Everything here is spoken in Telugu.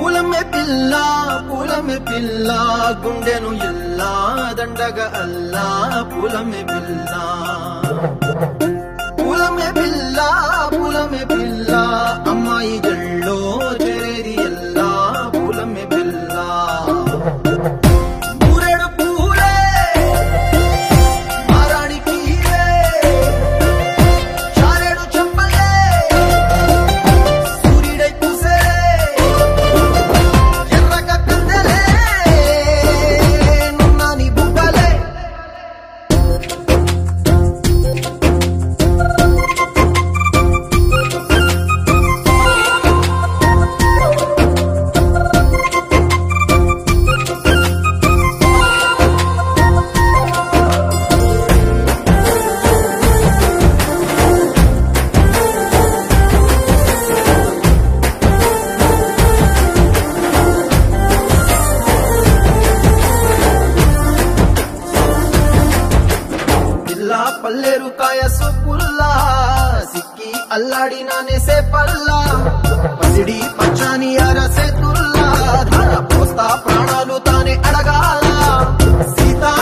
పూలమే పిల్ల గుండెను ఎల్లా దండగా అల్లా పూలమే పిల్ల అమ్మాయి జల్లో చేరేది ఎల్లా పూలమే పిల్ల మూరెడు పూలే మారాణి కీరే చారెడు చెప్పలే సూర్యుడై పూసే ఎర్రగా కందలే నున్నాని బుగ్గలే పల్లేరు కాయ సొప్పుల్లా సిక్కి అల్లాడినానే సే పల్లా పసిడి పచ్చాని అరసే తుల్లా ధార పోస్తా ప్రాణాలు తానే అడగాల సీతా